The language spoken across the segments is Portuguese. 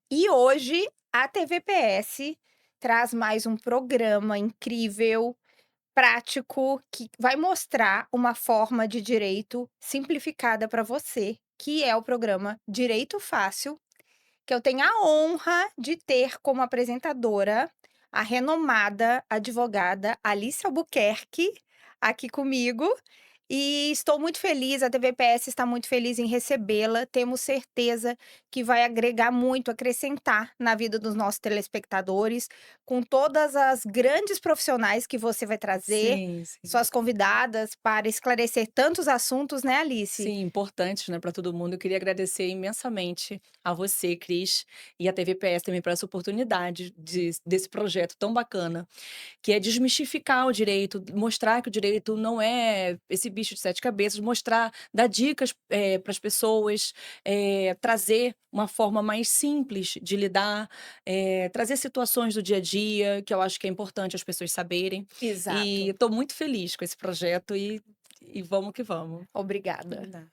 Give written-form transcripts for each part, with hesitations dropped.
E hoje a TVPS traz mais um programa incrível, prático, que vai mostrar uma forma de direito simplificada para você, que é o programa Direito Fácil, que eu tenho a honra de ter como apresentadora a renomada advogada Alice Albuquerque aqui comigo. E estou muito feliz, a TVPS está muito feliz em recebê-la. Temos certeza que vai agregar muito, acrescentar na vida dos nossos telespectadores, com todas as grandes profissionais que você vai trazer, Sim, sim. suas convidadas, para esclarecer tantos assuntos, né, Alice? Sim, importante, né, para todo mundo. Eu queria agradecer imensamente a você, Cris, e a TVPS também por essa oportunidade desse projeto tão bacana, que é desmistificar o direito, mostrar que o direito não é esse bicho de 7 cabeças, mostrar, dar dicas, para as pessoas, trazer uma forma mais simples de lidar, trazer situações do dia a dia, que eu acho que é importante as pessoas saberem. E Exato. estou muito feliz com esse projeto e vamos que vamos. Obrigada. Dá.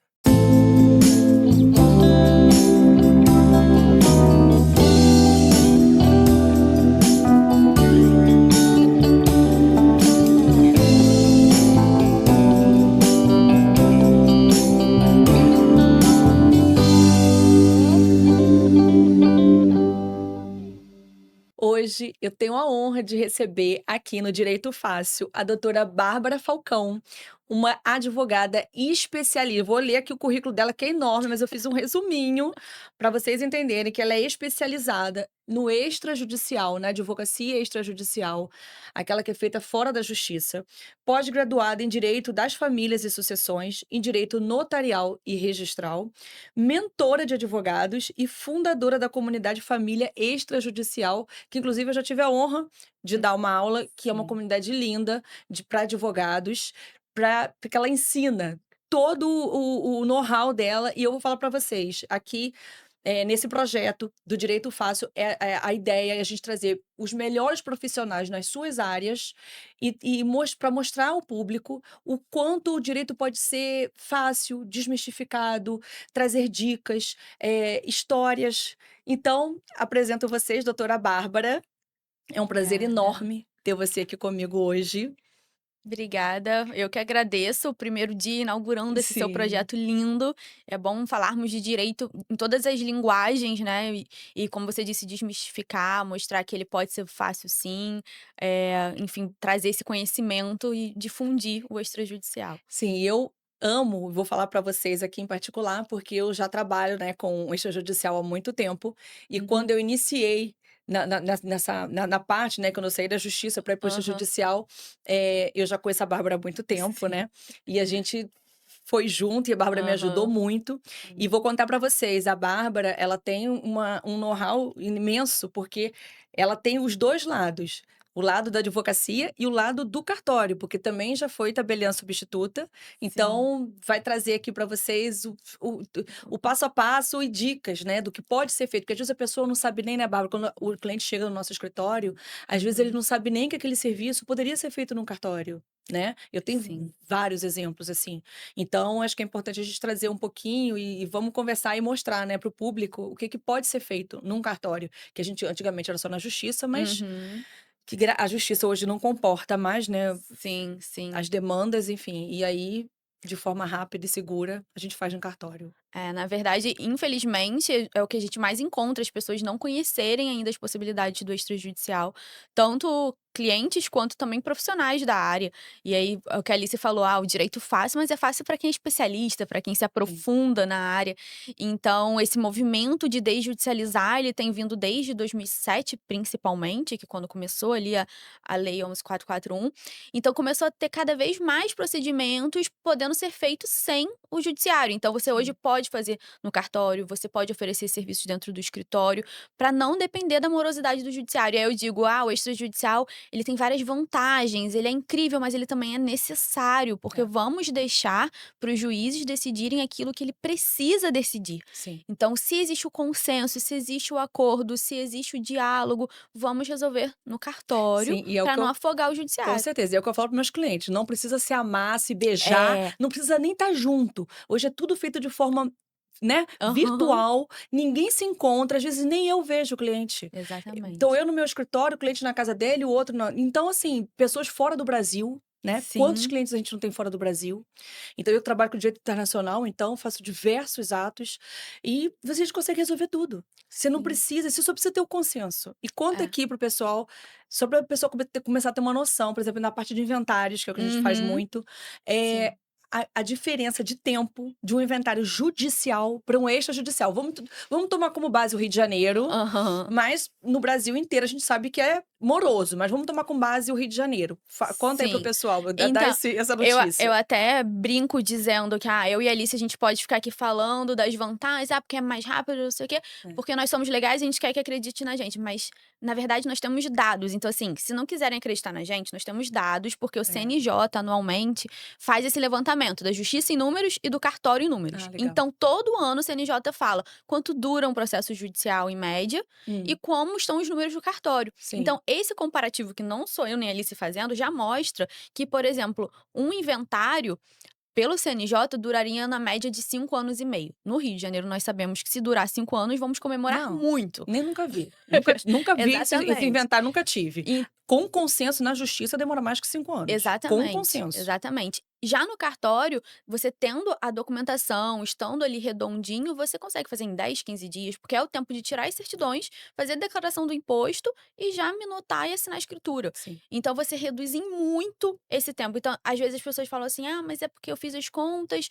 Hoje eu tenho a honra de receber aqui no Direito Fácil a doutora Bárbara Falcão, uma advogada especialista. Vou ler aqui o currículo dela, que é enorme, mas eu fiz um resuminho para vocês entenderem que ela é especializada no extrajudicial, na advocacia extrajudicial, aquela que é feita fora da justiça, pós-graduada em Direito das Famílias e Sucessões, em Direito Notarial e Registral, mentora de advogados e fundadora da comunidade Família Extrajudicial, que inclusive eu já tive a honra de dar uma aula, que é uma Sim. comunidade linda para advogados, porque ela ensina todo o know-how dela, e eu vou falar para vocês, aqui, nesse projeto do Direito Fácil, a ideia é a gente trazer os melhores profissionais nas suas áreas e para mostrar ao público o quanto o direito pode ser fácil, desmistificado, trazer dicas, histórias. Então, apresento vocês, doutora Bárbara. É um prazer Obrigada. enorme ter você aqui comigo hoje. Obrigada, eu que agradeço o primeiro dia inaugurando esse seu Sim. projeto lindo. É bom falarmos de direito em todas as linguagens, né, e como você disse, desmistificar, mostrar que ele pode ser fácil sim, enfim, trazer esse conhecimento e difundir o extrajudicial. Sim, eu amo, vou falar para vocês aqui em particular, porque eu já trabalho, né, com o extrajudicial há muito tempo, e Uhum. quando eu iniciei na parte, né, quando eu saí da justiça para ir para o Aham. extrajudicial, eu já conheço a Bárbara há muito tempo, Sim. né, e a gente foi junto e a Bárbara me ajudou Aham. muito. E vou contar para vocês, a Bárbara, ela tem um know-how imenso, porque ela tem os 2 lados, o lado da advocacia e o lado do cartório, porque também já foi tabeliã substituta, Sim. então vai trazer aqui para vocês o passo a passo e dicas, né, do que pode ser feito, porque às vezes a pessoa não sabe nem, né, Bárbara, quando o cliente chega no nosso escritório, às vezes ele Uhum. não sabe nem que aquele serviço poderia ser feito num cartório, né. Eu tenho Sim. vários exemplos assim. Então acho que é importante a gente trazer um pouquinho e vamos conversar e mostrar, né, para o público o que que pode ser feito num cartório, que a gente antigamente era só na justiça, mas Uhum. a justiça hoje não comporta mais, né, Sim, sim. as demandas, enfim, e aí, de forma rápida e segura, a gente faz no cartório. É, na verdade, infelizmente, é o que a gente mais encontra, as pessoas não conhecerem ainda as possibilidades do extrajudicial, tanto clientes quanto também profissionais da área. E aí, é o que a Alice falou, o direito fácil, mas é fácil para quem é especialista, para quem se Sim. aprofunda na área. Então, esse movimento de desjudicializar, ele tem vindo desde 2007, principalmente, que quando começou ali a Lei 11.441. Então, começou a ter cada vez mais procedimentos podendo ser feitos sem o judiciário. Então você hoje Sim. pode fazer no cartório, você pode oferecer serviços dentro do escritório, para não depender da morosidade do judiciário. E aí eu digo: "Ah, o extrajudicial, ele tem várias vantagens, ele é incrível, mas ele também é necessário, porque É, vamos deixar para os juízes decidirem aquilo que ele precisa decidir". sim. Então, se existe o consenso, se existe o acordo, se existe o diálogo, vamos resolver no cartório, Sim, e é o para que não eu afogar o com judiciário. certeza, e é o que eu falo para meus clientes, não precisa se amar, se beijar, É, não precisa nem estar junto. Hoje é tudo feito de forma né, Aham. virtual, ninguém se encontra, às vezes nem eu vejo o cliente. Então Exatamente. eu no meu escritório, o cliente na casa dele, o outro na então assim, pessoas fora do Brasil, né, quantos Sim. clientes a gente não tem fora do Brasil? Então eu trabalho com direito internacional, então faço diversos atos e a gente consegue resolver tudo. Você não Sim. precisa, você só precisa ter o consenso. E conta É. aqui para o pessoal, só para o pessoal começar a ter uma noção, por exemplo, na parte de inventários, que é o que a gente faz Uhum. muito, eh, Sim. a diferença de tempo de um inventário judicial para um extrajudicial. Vamos tomar como base o Rio de Janeiro, Aham. mas no Brasil inteiro a gente sabe que é moroso, mas vamos tomar como base o Rio de Janeiro. Conta aí para o Sim. pessoal, dá Então, essa eu notícia. até brinco dizendo que, eu e a Alice, a gente pode ficar aqui falando das vantagens, porque é mais rápido, não sei o quê, É. porque nós somos legais e a gente quer que acredite na gente, mas, na verdade, nós temos dados. Então, assim, se não quiserem acreditar na gente, nós temos dados, porque o É. CNJ, anualmente, faz esse levantamento da Justiça em números e do cartório em números. Ah, legal. Então, todo ano o CNJ fala quanto dura um processo judicial em média e Hum, como estão os números do cartório. sim. Então, esse comparativo que não sou eu nem a Alice fazendo, já mostra que, por exemplo, um inventário, pelo CNJ, duraria na média de 5 anos e meio. No Rio de Janeiro, nós sabemos que se durar 5 anos, vamos comemorar Não, muito. nem nunca vi. Nunca vi esse Exatamente. inventário, nunca tive. E Com consenso na justiça demora mais que 5 anos. Com Exatamente, consenso. exatamente. Já no cartório, você tendo a documentação, estando ali redondinho, você consegue fazer em 10, 15 dias, porque é o tempo de tirar as certidões, fazer a declaração do imposto e já minotar e assinar a escritura. Sim. Então você reduz em muito esse tempo. Então, às vezes as pessoas falam assim: mas é porque eu fiz as contas,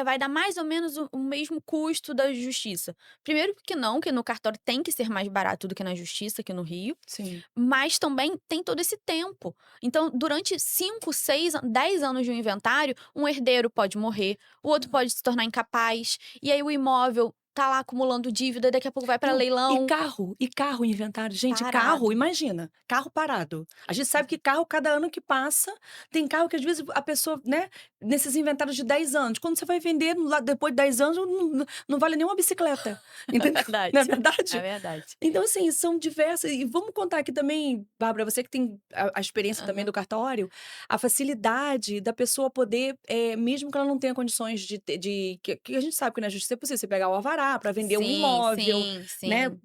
vai dar mais ou menos o mesmo custo da justiça. Primeiro que não, que no cartório tem que ser mais barato do que na justiça aqui no Rio, Sim. mas também tem todo esse tempo. Então, durante 5, 6, 10 anos de um inventário, um herdeiro pode morrer, o outro pode se tornar incapaz, e aí o imóvel tá lá acumulando dívida, daqui a pouco vai para Não, leilão, e carro, inventário. Gente, carro, parado. imagina, carro parado. A gente sabe que carro, cada ano que passa, tem carro que às vezes a pessoa, né, nesses inventários de 10 anos, quando você vai vender lá depois de 10 anos, não vale nem uma bicicleta, É entendeu? verdade, Não é é verdade? verdade. Então, assim, são diversas. E vamos contar aqui também, Bárbara, você que tem a experiência também do Aham. cartório, a facilidade da pessoa poder, mesmo que ela não tenha condições que a gente sabe que na justiça é possível você pegar o alvará para vender um Sim, imóvel, sim, né? sim.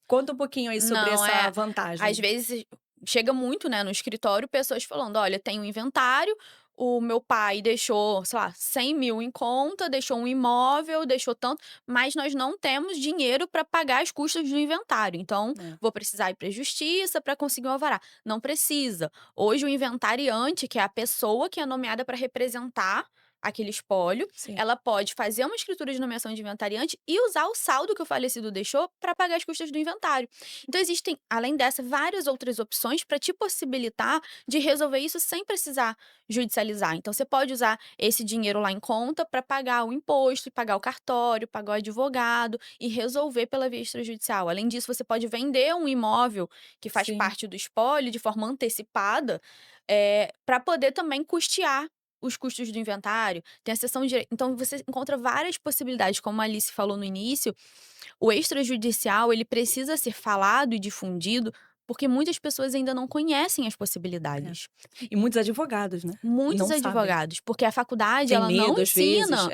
Conta um pouquinho aí sobre Não, essa às vantagem. vezes chega muito, né, no escritório, pessoas falando: "Olha, tem um inventário, o meu pai deixou, sei lá, 100.000 em conta, deixou um imóvel, deixou tanto, mas nós não temos dinheiro para pagar as custas do inventário, então É, vou precisar ir para a justiça para conseguir um alvará". Não precisa. Hoje o inventariante, que é a pessoa que é nomeada para representar aquele espólio, sim, ela pode fazer uma escritura de nomeação de inventariante e usar o saldo que o falecido deixou para pagar as custas do inventário. Então existem, além dessa, várias outras opções para te possibilitar de resolver isso sem precisar judicializar. Então você pode usar esse dinheiro lá em conta para pagar o imposto, pagar o cartório, pagar o advogado e resolver pela via extrajudicial. Além disso, você pode vender um imóvel que faz sim, parte do espólio de forma antecipada, para poder também custear os custos do inventário, tem a seção de direi então você encontra várias possibilidades, como a Alice falou no início, o extrajudicial, ele precisa ser falado e difundido, porque muitas pessoas ainda não conhecem as é. possibilidades. E muitos advogados, né? Muitos Não sabem. advogados, porque a faculdade Tem ela não medo às vezes. ensina,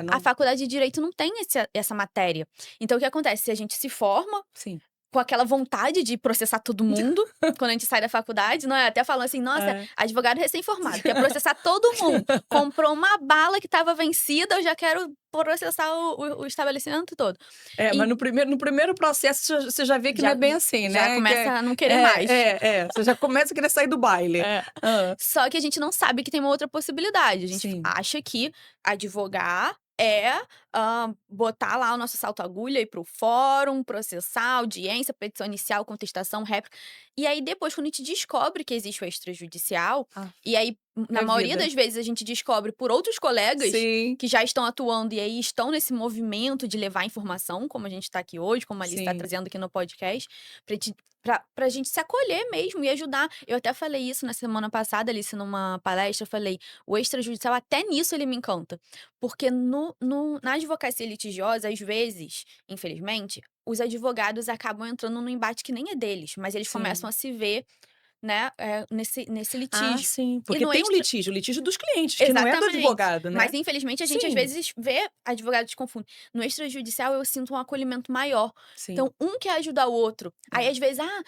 a Não. faculdade de direito não tem essa matéria. Então o que acontece, se a gente se forma Sim. com aquela vontade de processar todo mundo, quando a gente sai da faculdade, não é? Até falando assim: "Nossa, É. advogado recém-formado, quer processar todo mundo. Comprou uma bala que estava vencida, eu já quero processar o estabelecimento todo". É, mas E no primeiro processo você já vê que não é já bem assim, já né, começa a não querer mais. você já começa a querer sair do baile. É. Hã. Só que a gente não sabe que tem uma outra possibilidade. A gente Sim, acha que advogar é, botar lá o nosso salto-agulha, ir para o fórum, processar, audiência, petição inicial, contestação, réplica. E aí depois, quando a gente descobre que existe o extrajudicial, ah, e aí, na é maioria vida. das vezes, a gente descobre por outros colegas Sim, que já estão atuando e aí estão nesse movimento de levar informação, como a gente está aqui hoje, como a Alice está sim, trazendo aqui no podcast, pra gente se acolher mesmo e ajudar. Eu até falei isso na semana passada, Alice, numa palestra, eu falei: "O extrajudicial, até nisso ele me encanta". Porque na advocacia litigiosa, às vezes, infelizmente, os advogados acabam entrando num embate que nem é deles, mas eles começam sim. a se ver né, nesse Ah, litígio. sim, E porque no tem extra o litígio dos clientes, que não é do Exatamente. advogado, Mas né. infelizmente a gente às Sim, vezes vê advogados confundem. No extrajudicial eu sinto um acolhimento maior. sim, Então um quer ajudar o outro. Aí é. às vezes: "Ah,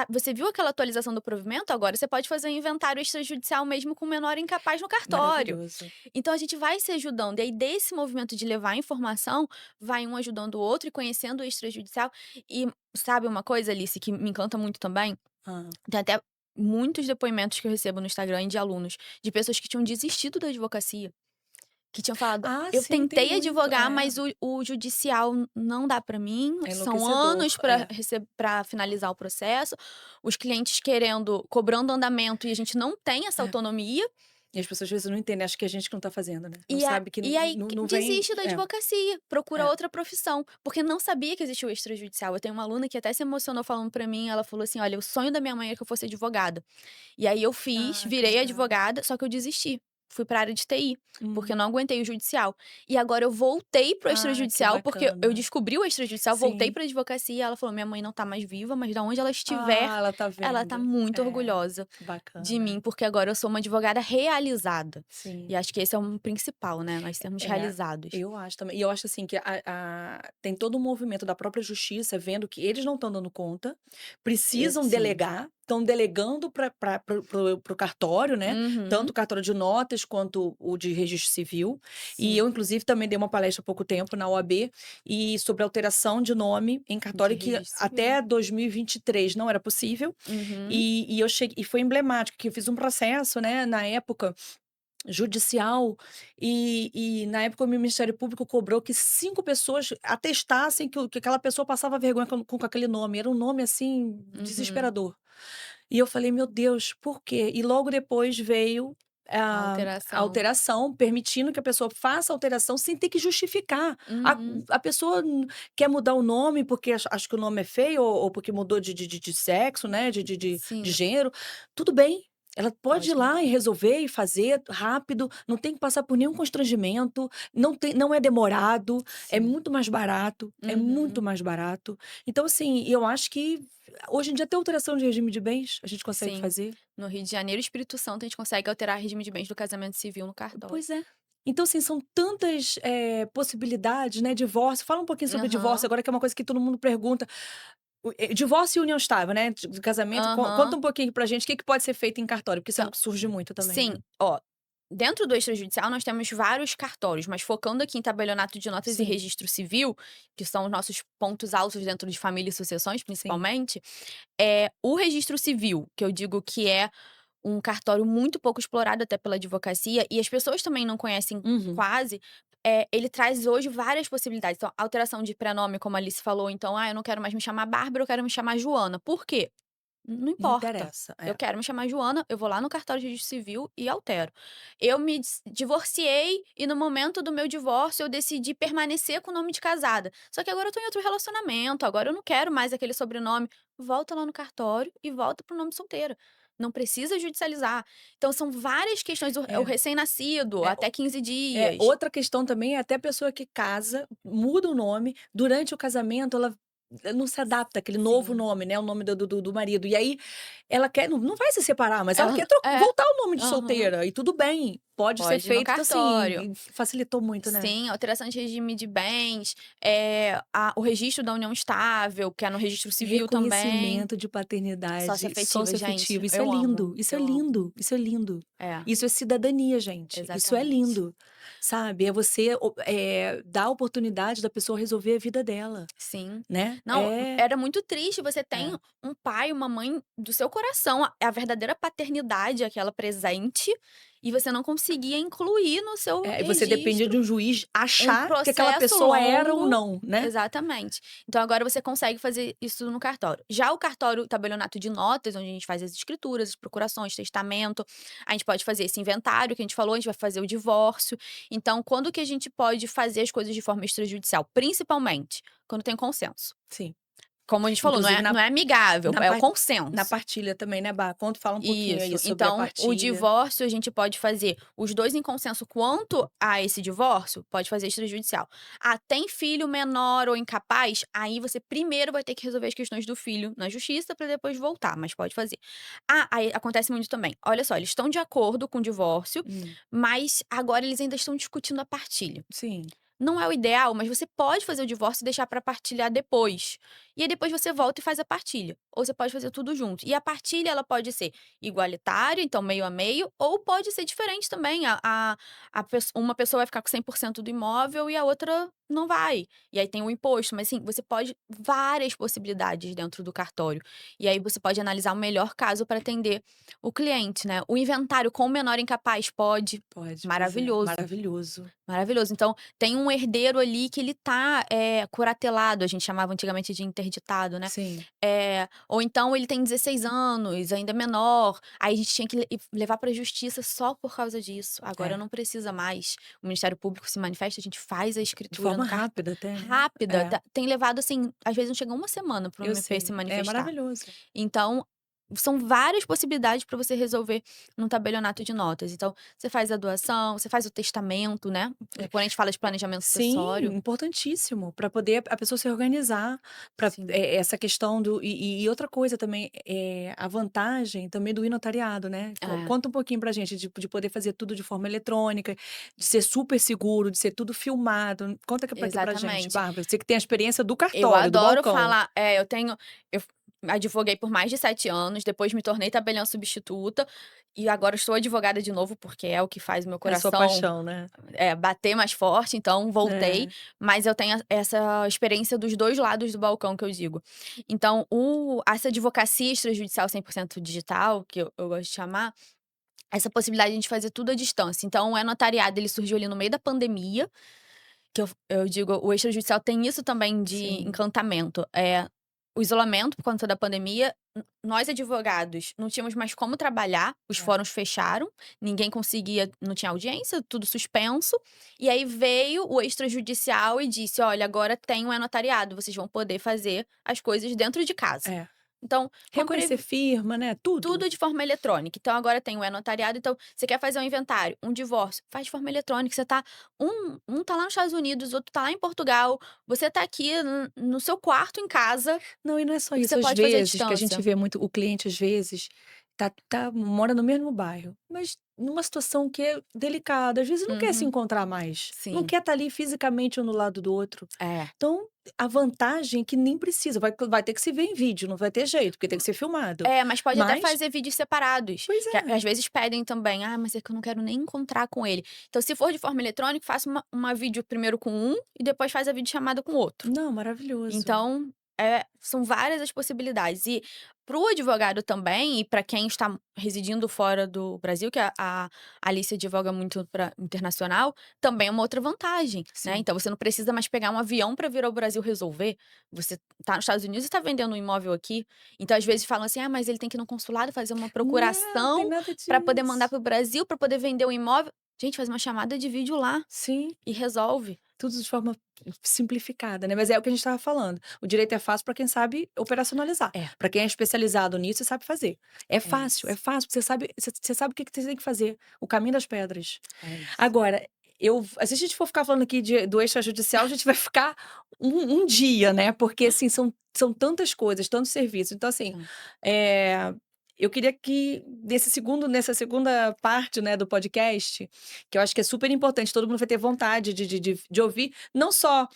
você viu aquela atualização do provimento? Agora você pode fazer um inventário extrajudicial mesmo com menor incapaz no cartório". Maravilhoso. Então a gente vai se ajudando. E aí desse movimento de levar informação, vai um ajudando o outro e conhecendo o extrajudicial. E sabe uma coisa, Alice, que me encanta muito também? Hã. Tem até muitos depoimentos que eu recebo no Instagram de alunos, de pessoas que tinham desistido da advocacia, que tinham falado: Ah, "Eu sim, tem tentei muito. advogar, É, mas o judicial não dá pra mim, é são enlouquecedor. anos pra É. pra finalizar o processo, os clientes cobrando andamento e a gente não tem essa É. autonomia". E as pessoas às vezes não entendem, acha que é a gente que não tá fazendo, né. Não E a sabe que e aí não vem desiste da advocacia, procura é. outra profissão, porque não sabia que existia o extrajudicial. Eu tenho uma aluna que até se emocionou falando pra mim, ela falou assim: "Olha, o sonho da minha mãe era que eu fosse advogada". E aí eu fiz, Ah, que virei legal. advogada, só que eu desisti. Fui pra área de TI, porque eu Hum. não aguentei o judicial. E agora eu voltei para o Ah, que extrajudicial, porque eu bacana. descobri o extrajudicial, voltei Sim. pra advocacia, e ela falou: "Minha mãe não tá mais viva, mas da onde ela estiver, Ah, ela tá ela tá vendo. muito É, orgulhosa de bacana. mim, porque agora eu sou uma advogada realizada". E Sim. acho que esse é um principal, né, nós sermos É, realizados. eu acho também. E eu acho assim que tem todo um movimento da própria justiça vendo que eles não estão dando conta, precisam Sim. delegar, estão delegando para o cartório, né? Uhum. Tanto o cartório de notas quanto o de registro civil. E Sim, eu, inclusive, também dei uma palestra há pouco tempo na OAB e sobre alteração de nome em de cartório que registro civil. até 2023 não era possível. Uhum. E eu cheguei, e foi emblemático que eu fiz um processo, né, na época judicial, e na época o Ministério Público cobrou que 5 pessoas atestassem que aquela pessoa passava vergonha com aquele nome, era um nome, assim, Uhum. desesperador. E eu falei: "Meu Deus, por quê?". E logo depois veio A a alteração. alteração, permitindo que a pessoa faça a alteração sem ter que justificar. A Uhum. a pessoa quer mudar o nome porque acha que o nome é feio ou porque mudou de sexo, né, de Sim, gênero, tudo bem, ela pode ir pode lá mudar. e resolver e fazer rápido, não tem que passar por nenhum constrangimento, não é demorado, Sim. é muito Uhum. mais barato. Então, assim, eu acho que hoje em dia até alteração de regime de bens a gente consegue Sim. fazer. No Rio de Janeiro e Espírito Santo, a gente consegue alterar regime de bens do casamento civil no cartório. Pois é. Então, assim, são tantas, possibilidades, né, divórcio, fala um pouquinho sobre divórcio Aham. agora que é uma coisa que todo mundo pergunta. Divórcio e união estável, né, de casamento, conta Aham. um pouquinho pra gente o que que pode ser feito em cartório, porque isso Então, surge muito também, sim, né. ó, dentro do extrajudicial nós temos vários cartórios, mas focando aqui em tabelionato de notas e Sim, registro civil, que são os nossos pontos altos dentro de família e sucessões, sim. principalmente, é o registro civil, que eu digo que é um cartório muito pouco explorado até pela advocacia, e as pessoas também não conhecem Uhum. quase, ele traz hoje várias possibilidades. Então, alteração de prenome, como a Alice falou, então: "Ah, eu não quero mais me chamar Bárbara, eu quero me chamar Joana". Por quê? Não Não importa. interessa. Eu É. quero me chamar Joana, eu vou lá no cartório de registro civil e altero. Eu me divorciei e no momento do meu divórcio eu decidi permanecer com o nome de casada. Só que agora eu tô em outro relacionamento, agora eu não quero mais aquele sobrenome. Volta lá no cartório e volta pro nome solteira. Não precisa judicializar. Então são várias questões, o É. recém-nascido, É, até 15 dias. outra questão também é até a pessoa que casa, muda o nome, durante o casamento ela não se adapta àquele novo Sim. nome, né, o nome do marido, e aí ela quer não vai se separar, mas ela Ela quer é. voltar ao nome de Aham. solteira, e tudo bem, pode ser Pode ir no feito, então assim, cartório. e facilitou muito, né. Sim, alteração de regime de bens, o registro da união estável, que é no registro civil também. Reconhecimento de paternidade Socioafetiva, gente, socioafetiva, isso é eu amo, lindo, isso é eu amo. lindo, isso é lindo. É, Isso é cidadania, gente, isso é exatamente. lindo, sabe, é você dar a oportunidade da pessoa resolver a vida dela, Sim. né. Não, era muito triste, você tem É. um pai, uma mãe do seu coração, a verdadeira paternidade, aquela presente, e você não conseguia incluir no seu E você depende registro. de um juiz Um achar que aquela processo pessoa era ou longo, não, né. exatamente. Então agora você consegue fazer isso no cartório. Já o cartório tabelionato de notas, onde a gente faz as escrituras, as procurações, testamento, a gente pode fazer esse inventário que a gente falou, a gente vai fazer o divórcio. Então, quando que a gente pode fazer as coisas de forma extrajudicial? Principalmente quando tem consenso. Sim. como a gente falou, Inclusive não é amigável, na é o par consenso. na partilha também, né, Bá? Fala um pouquinho aí Isso. sobre a Então, o partilha. divórcio a gente pode fazer os 2 em consenso quanto a esse divórcio, pode fazer extrajudicial. Ah, tem filho menor ou incapaz? Aí você primeiro vai ter que resolver as questões do filho na justiça para depois voltar, mas pode fazer. Ah, aí acontece muito também. Olha só, eles estão de acordo com o divórcio, Hum, mas agora eles ainda estão discutindo a partilha. sim. Não é o ideal, mas você pode fazer o divórcio e deixar para partilhar depois. E aí depois você volta e faz a partilha. Ou você pode fazer tudo junto. E a partilha ela pode ser igualitária, então meio a meio, ou pode ser diferente também. Uma pessoa vai ficar com 100% do imóvel e a outra não vai. E aí tem o imposto. Mas assim, você pode várias possibilidades dentro do cartório. E aí você pode analisar o melhor caso para atender o cliente, né? O inventário com o menor incapaz pode. Pode, pois é. Maravilhoso. Maravilhoso. Maravilhoso. Então, tem um herdeiro ali que ele tá, curatelado, a gente chamava antigamente de interditado, né. Sim. Ou então ele tem 16 anos, ainda é menor, aí a gente tinha que levar pra justiça só por causa disso. Agora É. não precisa mais. O Ministério Público se manifesta, a gente faz a De escritura forma no rápida até, né? rápida. É, Tem levado, assim, às vezes não chega uma semana para o eu MP se sei. É manifestar. maravilhoso. Então, são várias possibilidades para você resolver num tabelionato de notas. Então, você faz a doação, você faz o testamento, né. Quando a gente fala de planejamento Sim, sucessório. importantíssimo, para poder a pessoa se organizar, para Sim. essa questão do e outra coisa também, a vantagem também do e-notariado, né. É, Conta um pouquinho pra gente de poder fazer tudo de forma eletrônica, de ser super seguro, de ser tudo filmado. Conta aqui pra gente, exatamente. Bárbara, você que tem a experiência do Eu cartório, do adoro balcão. falar eu advoguei por mais de 7 anos, depois me tornei tabeliã substituta, e agora estou advogada de novo, porque é o que faz o meu É a sua coração, paixão, né. bater mais forte, então voltei, É, mas eu tenho essa experiência dos 2 lados do balcão que eu digo. Então essa advocacia extrajudicial 100% digital, que eu gosto de chamar, essa possibilidade de a gente fazer tudo à distância. Então o notariado ele surgiu ali no meio da pandemia, que eu digo, o extrajudicial tem isso também de sim, encantamento, o isolamento por conta da pandemia, nós advogados não tínhamos mais como trabalhar, os é. fóruns fecharam, ninguém conseguia, não tinha audiência, tudo suspenso, e aí veio o extrajudicial e disse: "Olha, agora tem um notariado, vocês vão poder fazer as coisas dentro de casa". É. Então, Reconhecer firma, né, tudo. tudo de forma eletrônica. Então agora tem o e-notariado, então você quer fazer um inventário, um divórcio, faz de forma eletrônica, você tá um tá lá nos Estados Unidos, outro tá lá em Portugal, você tá aqui no seu quarto em casa, Não, e não é só e você isso, às pode fazer à vezes, que a gente distância. vê muito o cliente, às vezes, mora no mesmo bairro, mas numa situação que é delicada, às vezes não quer se Uhum, encontrar mais, não sim. quer estar ali fisicamente um do lado do outro. É. Então, a vantagem é que nem precisa, vai ter que se ver em vídeo, não vai ter jeito, porque tem que ser filmado. É, mas pode até Mas fazer vídeos separados, pois que é. às vezes pedem também: "Ah, mas é que eu não quero nem encontrar com ele". Então se for de forma eletrônica, faça uma vídeo primeiro com um e depois faz a videochamada com o outro. Não, maravilhoso. Então, são várias as possibilidades. E para o advogado também, e para quem está residindo fora do Brasil, que a Alice advoga muito para internacional, também é uma outra vantagem, né. Sim. Então você não precisa mais pegar um avião para vir ao Brasil resolver, você está nos Estados Unidos e está vendendo um imóvel aqui. Então às vezes falam assim: "Ah, mas ele tem que ir no consulado fazer uma Não, tem procuração nada para poder mandar disso. para o Brasil, para poder vender o imóvel". Gente, faz uma chamada de vídeo lá Sim. e resolve. Tudo de forma simplificada, né, mas é o que a gente estava falando, o direito é fácil para quem sabe operacionalizar, É, para quem é especializado nisso e sabe fazer. é isso. É fácil, você sabe o que que você tem que fazer, o caminho das pedras. É isso. Agora, se a gente for ficar falando aqui do extrajudicial, a gente vai ficar um dia, né, porque assim, são tantas coisas, tantos serviços, então assim, Então, eh eu queria que nessa segunda parte, né, do podcast, que eu acho que é super importante, todo mundo vai ter vontade de ouvir, não só,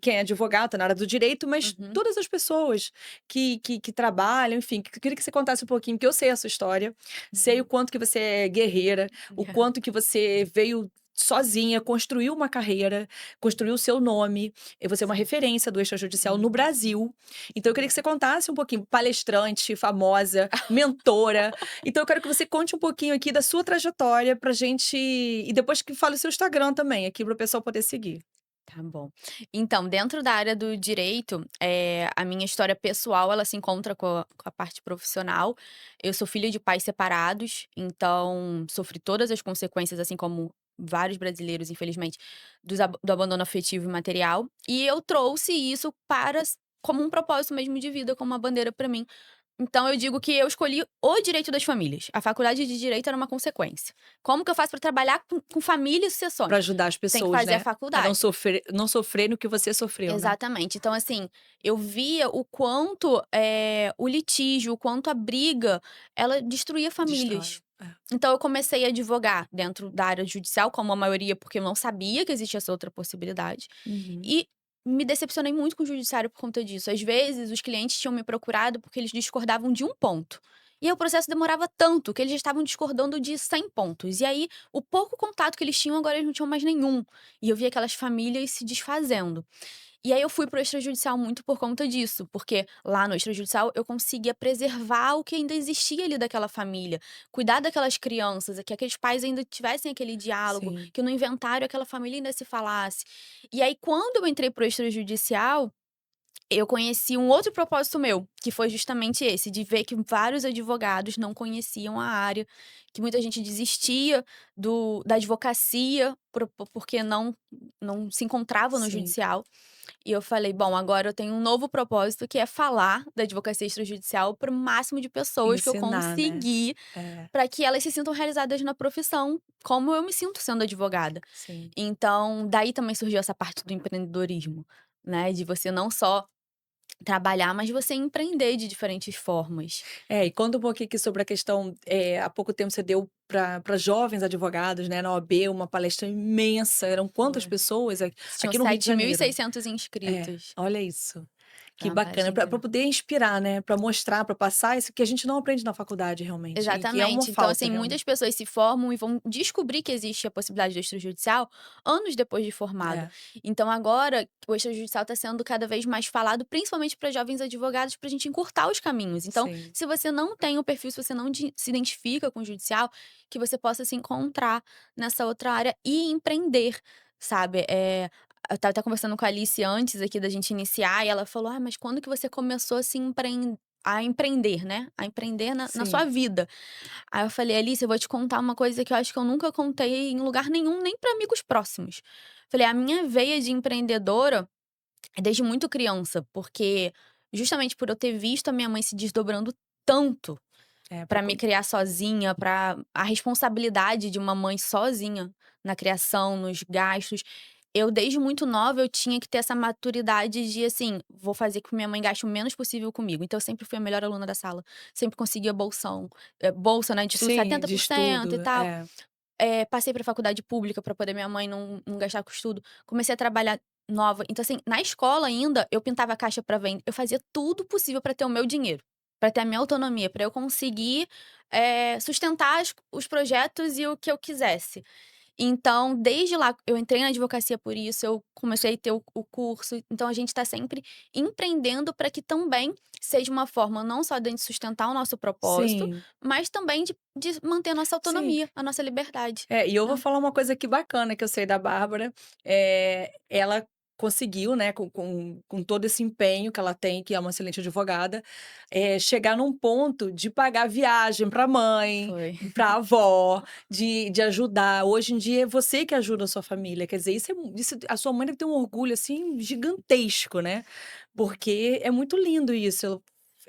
quem é advogado, tá na área do direito, mas uhum. todas as pessoas que trabalham, enfim, que eu queria que você contasse um pouquinho, porque eu sei a sua história, sei o Uhum. quanto que você é guerreira, o quanto que você veio sozinha, construiu uma carreira, construiu o seu nome, e você é uma Sim. referência do extrajudicial no Uhum. Brasil. Então eu queria que você contasse um pouquinho, palestrante, famosa, mentora. Então eu quero que você conte um pouquinho aqui da sua trajetória pra gente e depois que fale o seu Instagram também, aqui para o pessoal poder seguir. Tá bom. Então, dentro da área do direito, a minha história pessoal, ela se encontra com a parte profissional. Eu sou filha de pais separados, então sofri todas as consequências, assim como vários brasileiros, infelizmente, do abandono afetivo e material. E eu trouxe isso para como um propósito mesmo de vida, como uma bandeira pra mim. Então eu digo que eu escolhi o direito das famílias. A faculdade de direito era uma consequência. Como que eu faço pra trabalhar com família e Pra sucessões? ajudar as Tem que pessoas, fazer a né, a faculdade. não sofrer no que você sofreu, né. Exatamente. Então, assim, eu via o quanto, o litígio, o quanto a briga, ela destruía Destrói. famílias. É. Então eu comecei a advogar dentro da área judicial, como a maioria, porque eu não sabia que existia essa outra possibilidade, Uhum. e me decepcionei muito com o judiciário por conta disso. Às vezes, os clientes tinham me procurado porque eles discordavam de um ponto. E aí o processo demorava tanto que eles já estavam discordando de 100 pontos. E aí, o pouco contato que eles tinham, agora eles não tinham mais nenhum. E eu via aquelas famílias se desfazendo. E aí eu fui pro extrajudicial muito por conta disso, porque lá no extrajudicial eu conseguia preservar o que ainda existia ali daquela família, cuidar daquelas crianças, que aqueles pais ainda tivessem aquele diálogo, Sim. que no inventário aquela família ainda se falasse. E aí quando eu entrei pro extrajudicial, eu conheci um outro propósito meu, que foi justamente esse, de ver que vários advogados não conheciam a área, que muita gente desistia da advocacia porque não se encontrava no Sim. judicial. E eu falei: "Bom, agora eu tenho um novo propósito, que é falar da advocacia extrajudicial para o máximo de pessoas que eu Ensinar, né. conseguir, É, para que elas se sintam realizadas na profissão, como eu me sinto sendo advogada". sim. Então, daí também surgiu essa parte do empreendedorismo, né, de você não só trabalhar, mas você empreender de diferentes formas. É, e conta um pouquinho aqui sobre a questão, há pouco tempo você deu para jovens advogados, né, na OAB, uma palestra imensa, eram quantas Foi. pessoas Tinham aqui no Rio de Janeiro? 7.600 É, inscritos olha isso. Que na bacana, palestra para inteira. poder inspirar, né, para mostrar, para passar isso que a gente não aprende na faculdade realmente, e que é uma Exatamente. Então, falta assim, realmente. muitas pessoas se formam e vão descobrir que existe a possibilidade do extrajudicial anos depois de formado. É, Então, agora, o extrajudicial está sendo cada vez mais falado, principalmente para jovens advogados, para a gente encurtar os caminhos. Então, sim. se você não tem o perfil, se você não se identifica com o judicial, que você possa se encontrar nessa outra área e empreender, sabe? Eu estava até conversando com a Alice antes aqui da gente iniciar, e ela falou: Ah, mas quando que você começou a se a empreender, né, a empreender na sua Sim, vida. Aí eu falei: "Alice, eu vou te contar uma coisa que eu acho que eu nunca contei em lugar nenhum, nem para amigos próximos". Falei: "A minha veia de empreendedora é desde muito criança, porque justamente por eu ter visto a minha mãe se desdobrando tanto é para para me criar sozinha, para a responsabilidade de uma mãe sozinha na criação, nos gastos. Eu, desde muito nova, eu tinha que ter essa maturidade de, assim, vou fazer com que minha mãe gaste o menos possível comigo. Então eu sempre fui a melhor aluna da sala, sempre conseguia bolsão, bolsa, né, de estudo sim, de 70% e estudo, tal. é. Passei pra faculdade pública pra poder minha mãe não gastar com estudo. Comecei a trabalhar nova. Então, assim, na escola ainda, eu pintava a caixa pra vender, eu fazia tudo possível pra ter o meu dinheiro, pra ter a minha autonomia, pra eu conseguir, sustentar os projetos e o que eu quisesse. Então, desde lá, eu entrei na advocacia por isso, eu comecei a ter o curso. Então, a gente está sempre empreendendo para que também seja uma forma não só de a gente sustentar o nosso propósito, Sim, mas também de manter a nossa sim. autonomia, a nossa liberdade, É, e eu vou né. falar uma coisa aqui bacana que eu sei da Bárbara, ela conseguiu, né, com todo esse empenho que ela tem, que é uma excelente advogada, chegar num ponto de pagar viagem para a mãe, Foi. para a avó, de ajudar. Hoje em dia é você que ajuda a sua família, quer dizer, isso a sua mãe deve ter um orgulho, assim, gigantesco, né, porque é muito lindo isso.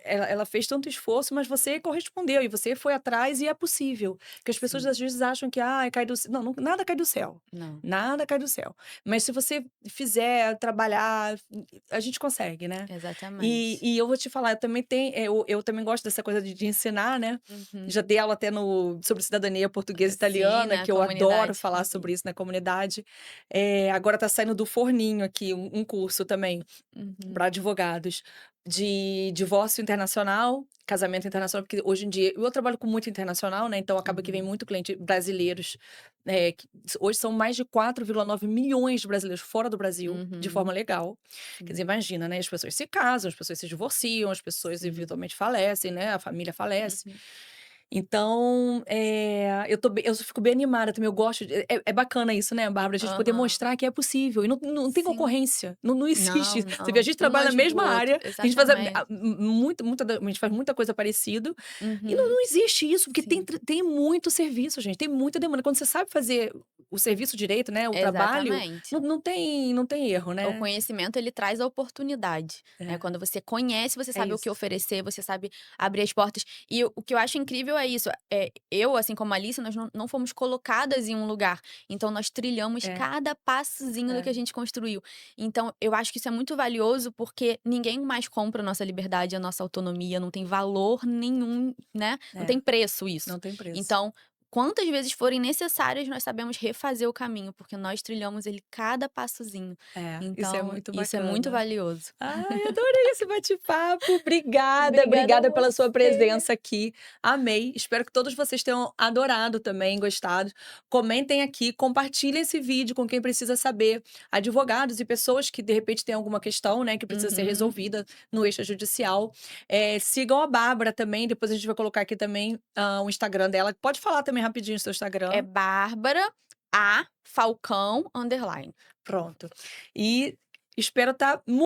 Ela fez tanto esforço, mas você correspondeu e você foi atrás e é possível. Que as pessoas Sim. às vezes acham que, cai do céu. Não, nada cai do céu. Não, Nada cai do céu. Mas se você fizer, trabalhar, a gente consegue, né? E, exatamente. e eu vou te falar, eu também tenho, eu também gosto dessa coisa de ensinar, né? Uhum. Já dei aula até sobre cidadania portuguesa e Sim, italiana, na que eu adoro comunidade. falar Uhum. sobre isso na comunidade. Agora está saindo do forninho aqui, um curso também Uhum. para advogados de divórcio internacional, casamento internacional, porque hoje em dia eu trabalho com muito internacional, né? Então acaba que vem Uhum. muito cliente brasileiros, que hoje são mais de 4,9 milhões de brasileiros fora do Brasil, de forma Uhum. legal. Quer dizer, Sim, imagina, né? As pessoas se casam, as pessoas se divorciam, as pessoas sim. eventualmente falecem, né? A família falece. Uhum. Então, eu fico bem animada também, eu gosto é bacana isso, né, Bárbara, a gente poder Aham. mostrar que é possível e não tem Sim. concorrência, não existe Não, isso. Você vê, a não. gente Um trabalha na ajuda o mesma outro. área, a gente faz Exatamente. a gente faz muita coisa parecida, e não Uhum. não existe isso, porque Sim. tem muito serviço, gente, tem muita demanda. Quando você sabe fazer o serviço direito, né, o trabalho, Exatamente. não tem erro, O né. conhecimento ele traz a oportunidade, né, É, quando você conhece, você é sabe o que isso. oferecer, você sabe abrir as portas. E o que eu acho incrível é isso, eu, assim como a Alice, nós não fomos colocadas em um lugar, então nós trilhamos É, cada passozinho do que a é, gente construiu. Então eu acho que isso é muito valioso, porque ninguém mais compra a nossa liberdade, a nossa autonomia, não tem valor nenhum, né, não é, tem preço isso. não tem preço. Então quantas vezes forem necessárias, nós sabemos refazer o caminho, porque nós trilhamos ele cada passozinho. É, isso é Então, muito isso é muito bacana. valioso. Ai, adorei esse bate-papo. Obrigada, Obrigada a obrigada pela sua você. presença aqui. Amei. Espero que todos vocês tenham adorado também, gostado. Comentem aqui, compartilhem esse vídeo com quem precisa saber. Advogados e pessoas que de repente têm alguma questão, né, que precisa ser Uhum. resolvida no extrajudicial. Sigam a Bárbara também. Depois a gente vai colocar aqui também o Instagram dela. Pode falar também rapidinho o seu É Instagram. Bárbara A. Falcão _. Pronto. E espero estar